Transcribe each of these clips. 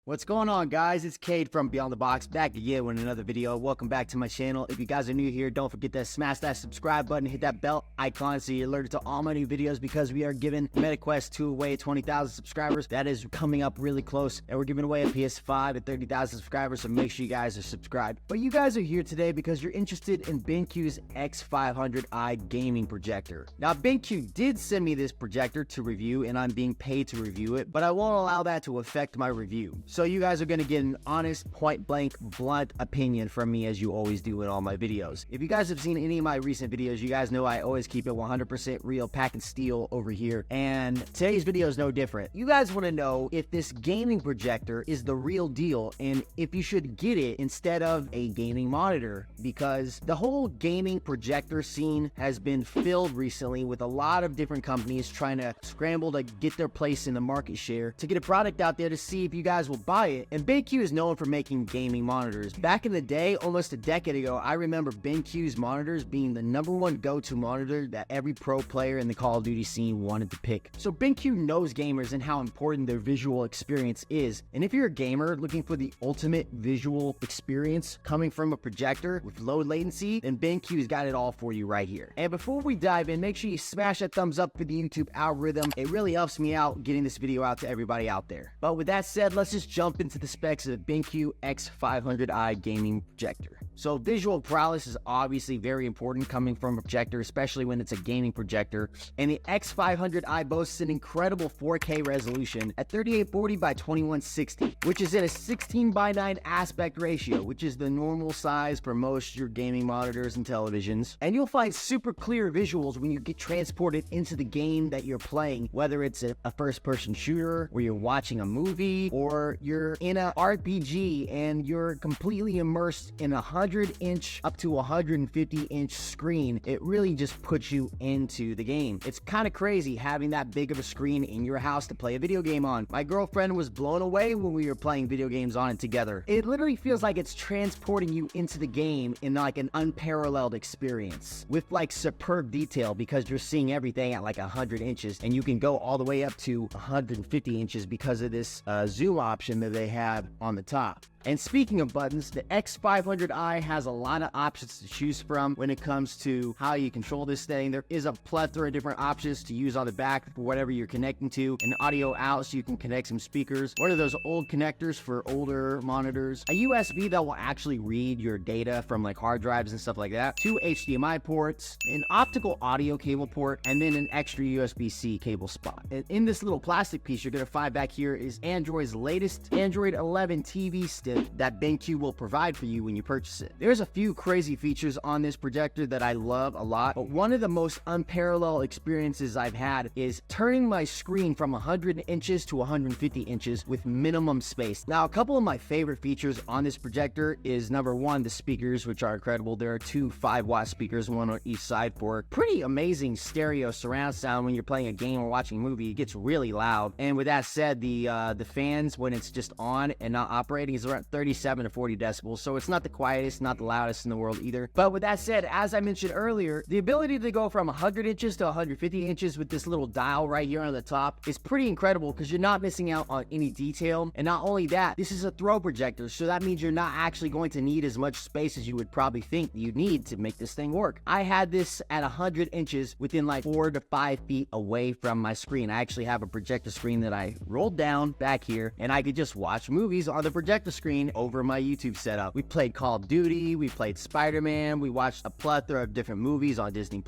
What's going on, guys? It's Cade from Beyond the Box, back again with another video. Welcome back to my channel. If you guys are new here, don't forget to smash that subscribe button, hit that bell icon so you're alerted to all my new videos, because we are giving MetaQuest 2 away at 20,000 subscribers. That is coming up really close, and we're giving away a PS5 at 30,000 subscribers, so make sure you guys are subscribed. But you guys are here today because you're interested in BenQ's X500i Gaming Projector. Now, BenQ did send me this projector to review, and I'm being paid to review it, but I won't allow that to affect my review. So you guys are going to get an honest, point-blank, blunt opinion from me, as you always do in all my videos. If you guys have seen any of my recent videos, you guys know I always keep it 100% real, pack and steel over here, and today's video is no different. You guys want to know if this gaming projector is the real deal, and if you should get it instead of a gaming monitor, because the whole gaming projector scene has been filled recently with a lot of different companies trying to scramble to get their place in the market share, to get a product out there to see if you guys will buy it. And BenQ is known for making gaming monitors. Back in the day, almost a decade ago, I remember BenQ's monitors being the #1 go-to monitor that every pro player in the Call of Duty scene wanted to pick. So BenQ knows gamers and how important their visual experience is. And if you're a gamer looking for the ultimate visual experience coming from a projector with low latency, then BenQ's got it all for you right here. And before we dive in, make sure you smash that thumbs up for the YouTube algorithm. It really helps me out getting this video out to everybody out there. But with that said, let's just jump into the specs of the BenQ X500i Gaming Projector. So visual prowess is obviously very important coming from a projector, especially when it's a gaming projector. And the X500i boasts an incredible 4K resolution at 3840 by 2160, which is in a 16:9 aspect ratio, which is the normal size for most your gaming monitors and televisions. And you'll find super clear visuals when you get transported into the game that you're playing, whether it's a first-person shooter, or you're watching a movie, or you're in a RPG and you're completely immersed in a 100-inch up to 150-inch screen. It really just puts you into the game. It's kind of crazy having that big of a screen in your house to play a video game on. My girlfriend was blown away when we were playing video games on it together. It literally feels like it's transporting you into the game in like an unparalleled experience with like superb detail, because you're seeing everything at like 100 inches, and you can go all the way up to 150 inches because of this zoom option that they have on the top. And speaking of buttons, the X500i has a lot of options to choose from when it comes to how you control this thing. There is a plethora of different options to use on the back for whatever you're connecting to. An audio out so you can connect some speakers. One of those old connectors for older monitors. A USB that will actually read your data from like hard drives and stuff like that. 2 HDMI ports, an optical audio cable port, and then an extra USB-C cable spot. And in this little plastic piece you're going to find back here is Android's latest Android 11 TV stick that BenQ will provide for you when you purchase it. There's a few crazy features on this projector that I love a lot, but one of the most unparalleled experiences I've had is turning my screen from 100 inches to 150 inches with minimum space. Now, a couple of my favorite features on this projector is #1, the speakers, which are incredible. There are 2 5-watt speakers, one on each side, for pretty amazing stereo surround sound when you're playing a game or watching a movie. It gets really loud. And with that said, the fans, when it's just on and not operating, is around 37 to 40 decibels, so it's not the quietest, not the loudest in the world either. But with that said, as I mentioned earlier, the ability to go from 100 inches to 150 inches with this little dial right here on the top is pretty incredible, because you're not missing out on any detail. And not only that, this is a throw projector, so that means you're not actually going to need as much space as you would probably think you need to make this thing work. I had this at 100 inches within like 4 to 5 feet away from my screen. I actually have a projector screen that I rolled down back here, and I could just watch movies on the projector screen over my YouTube setup. We played Call of Duty, we played Spider-Man, we watched a plethora of different movies on Disney+.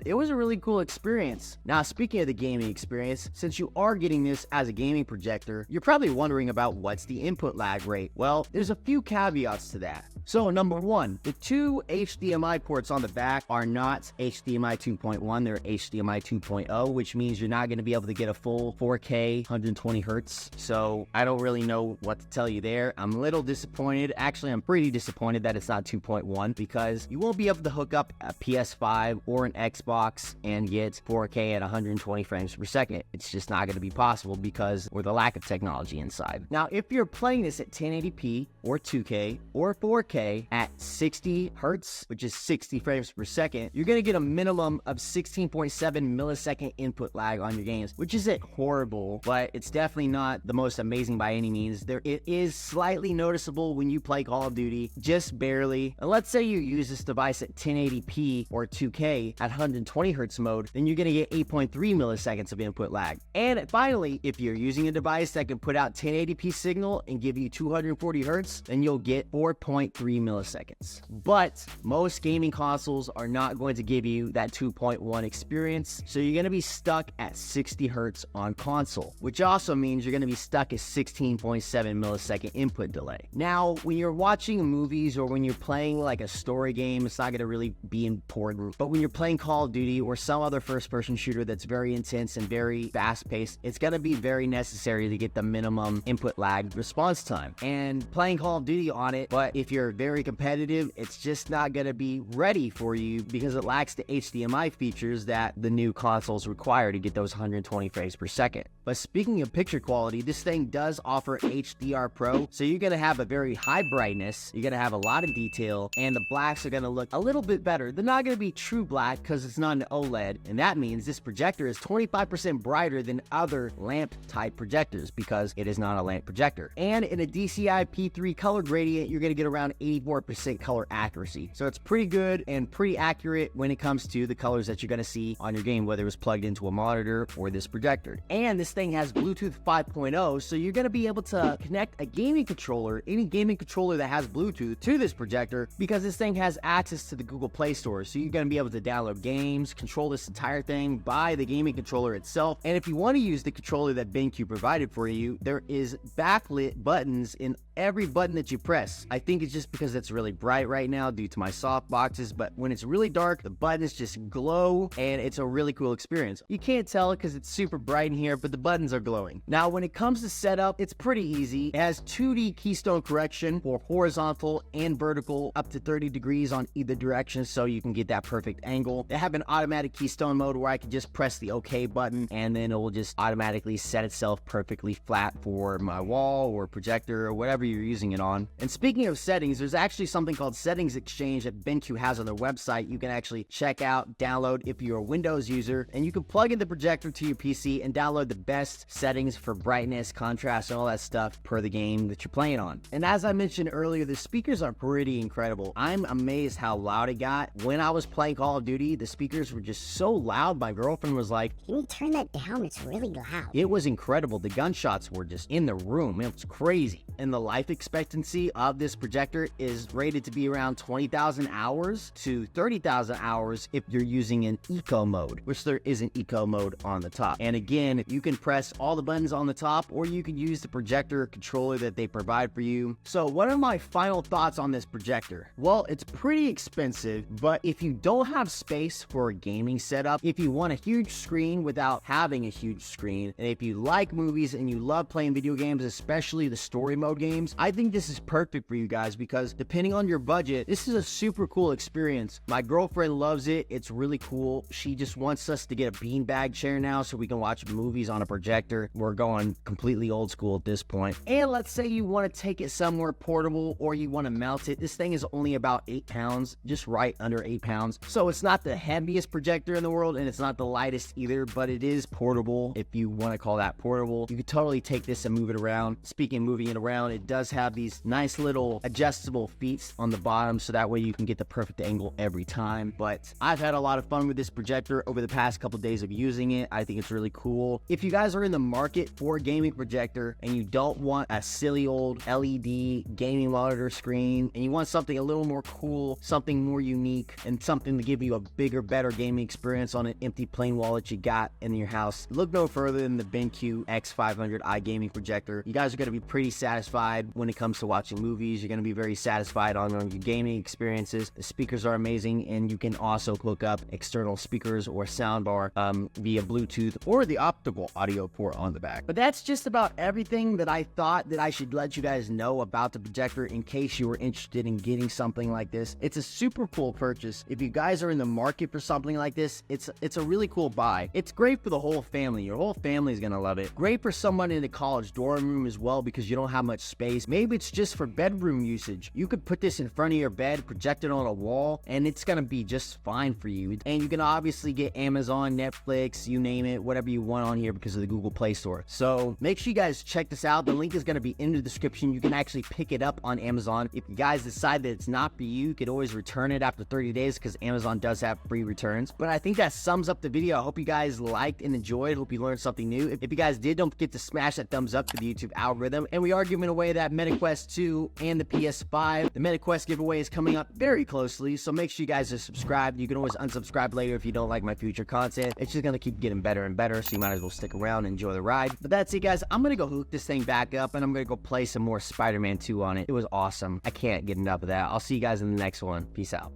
It was a really cool experience. Now, speaking of the gaming experience, since you are getting this as a gaming projector, you're probably wondering about what's the input lag rate. Well, there's a few caveats to that. So #1, the 2 HDMI ports on the back are not HDMI 2.1, they're HDMI 2.0, which means you're not going to be able to get a full 4K 120 hertz. So I don't really know what to tell you there. there. I'm a little disappointed. Actually, I'm pretty disappointed that it's not 2.1 because you won't be able to hook up a PS5 or an Xbox and get 4K at 120 frames per second. It's just not going to be possible because of the lack of technology inside. Now, if you're playing this at 1080p or 2K or 4K at 60 hertz, which is 60 frames per second, you're going to get a minimum of 16.7 millisecond input lag on your games, which isn't horrible, but it's definitely not the most amazing by any means. It is slightly noticeable when you play Call of Duty, just barely. And let's say you use this device at 1080p or 2K at 120 hertz mode, then you're going to get 8.3 milliseconds of input lag. And finally, if you're using a device that can put out 1080p signal and give you 240 hertz, then you'll get 4.3 milliseconds. But most gaming consoles are not going to give you that 2.1 experience, so you're going to be stuck at 60 hertz on console, which also means you're going to be stuck at 16.7 millisecond input delay. Now, when you're watching movies or when you're playing like a story game, it's not going to really be important, but when you're playing Call of Duty or some other first-person shooter that's very intense and very fast-paced, it's going to be very necessary to get the minimum input lag response time. And playing Call of Duty on it, but if you're very competitive, it's just not going to be ready for you because it lacks the HDMI features that the new consoles require to get those 120 frames per second. But speaking of picture quality, this thing does offer HDR Pro, so you're going to have a very high brightness, you're going to have a lot of detail, and the blacks are going to look a little bit better. They're not going to be true black because it's not an OLED, and that means this projector is 25% brighter than other lamp type projectors because it is not a lamp projector. And in a DCI P3 color gradient, you're going to get around 84% color accuracy. So it's pretty good and pretty accurate when it comes to the colors that you're going to see on your game, whether it's plugged into a monitor or this projector. And this thing has Bluetooth 5.0, so you're going to be able to connect a gaming controller, any gaming controller that has Bluetooth, to this projector because this thing has access to the Google Play Store. So you're going to be able to download games, control this entire thing by the gaming controller itself. And if you want to use the controller that BenQ provided for you, there is backlit buttons in every button that you press. I think it's just because it's really bright right now due to my soft boxes, but when it's really dark, the buttons just glow and it's a really cool experience. You can't tell it because it's super bright in here, but the buttons are glowing. Now, when it comes to setup, it's pretty easy. It has 2D keystone correction for horizontal and vertical up to 30 degrees on either direction, so you can get that perfect angle. They have an automatic keystone mode where I can just press the OK button and then it will just automatically set itself perfectly flat for my wall or projector or whatever you're using it on. And speaking of settings, there's actually something called Settings Exchange that BenQ has on their website. You can actually check out, download if you're a Windows user, and you can plug in the projector to your PC and download the best settings for brightness, contrast, and all that stuff per the game that you're playing on. And as I mentioned earlier, the speakers are pretty incredible. I'm amazed how loud it got. When I was playing Call of Duty, the speakers were just so loud. My girlfriend was like, "Can you turn that down? It's really loud." It was incredible. The gunshots were just in the room. It was crazy. And the life expectancy of this projector is rated to be around 20,000 hours to 30,000 hours if you're using an eco mode, which there is an eco mode on the top. And again, you can press all the buttons on the top, or you can use the projector controller that they provide for you. So what are my final thoughts on this projector? Well, it's pretty expensive, but if you don't have space for a gaming setup, if you want a huge screen without having a huge screen, and if you like movies and you love playing video games, especially the story mode games, I think this is perfect for you guys because depending on your budget, this is a super cool experience. My girlfriend loves it. It's really cool. She just wants us to get a beanbag chair now so we can watch movies on a projector. We're going completely old school at this point. And let's say you want to take it somewhere portable or you want to mount it. This thing is only about 8 pounds, just right under 8 pounds. So it's not the heaviest projector in the world and it's not the lightest either, but it is portable if you want to call that portable. You could totally take this and move it around. Speaking of moving it around, it does have these nice little adjustable feet on the bottom so that way you can get the perfect angle every time. But I've had a lot of fun with this projector over the past couple days of using it. I think it's really cool. If you guys are in the market for a gaming projector and you don't want a silly old LED gaming monitor screen and you want something a little more cool, something more unique, and something to give you a bigger, better gaming experience on an empty plain wall that you got in your house, look no further than the BenQ X500i Gaming Projector. You guys are going to be pretty satisfied satisfied when it comes to watching movies. You're going to be very satisfied on your gaming experiences. The speakers are amazing, and you can also hook up external speakers or soundbar via Bluetooth or the optical audio port on the back. But that's just about everything that I thought that I should let you guys know about the projector in case you were interested in getting something like this. It's a super cool purchase. If you guys are in the market for something like this, it's a really cool buy. It's great for the whole family. Your whole family is gonna love it. Great for someone in a college dorm room as well because you don't have much space. Maybe it's just for bedroom usage. You could put this in front of your bed, project it on a wall, and it's gonna be just fine for you. And you can obviously get Amazon, Netflix, you name it, whatever you want on here because of the Google Play Store. So make sure you guys check this out. The link is gonna be in the description. You can actually pick it up on Amazon. If you guys decide that it's not for you, you could always return it after 30 days because Amazon does have free returns. But I think that sums up the video. I hope you guys liked and enjoyed. Hope you learned something new. If you guys did, don't forget to smash that thumbs up for the YouTube algorithm. And we are giving away that MetaQuest 2 and the PS5. The MetaQuest giveaway is coming up very closely, so make sure you guys are subscribed. You can always unsubscribe later if you don't like my future content. It's just gonna keep getting better and better, so you might as well stick around and enjoy the ride. But that's it, guys. I'm gonna go hook this thing back up, and I'm gonna go play some more Spider-Man 2 on it. It was awesome. I can't get enough of that. I'll see you guys in the next one. Peace out.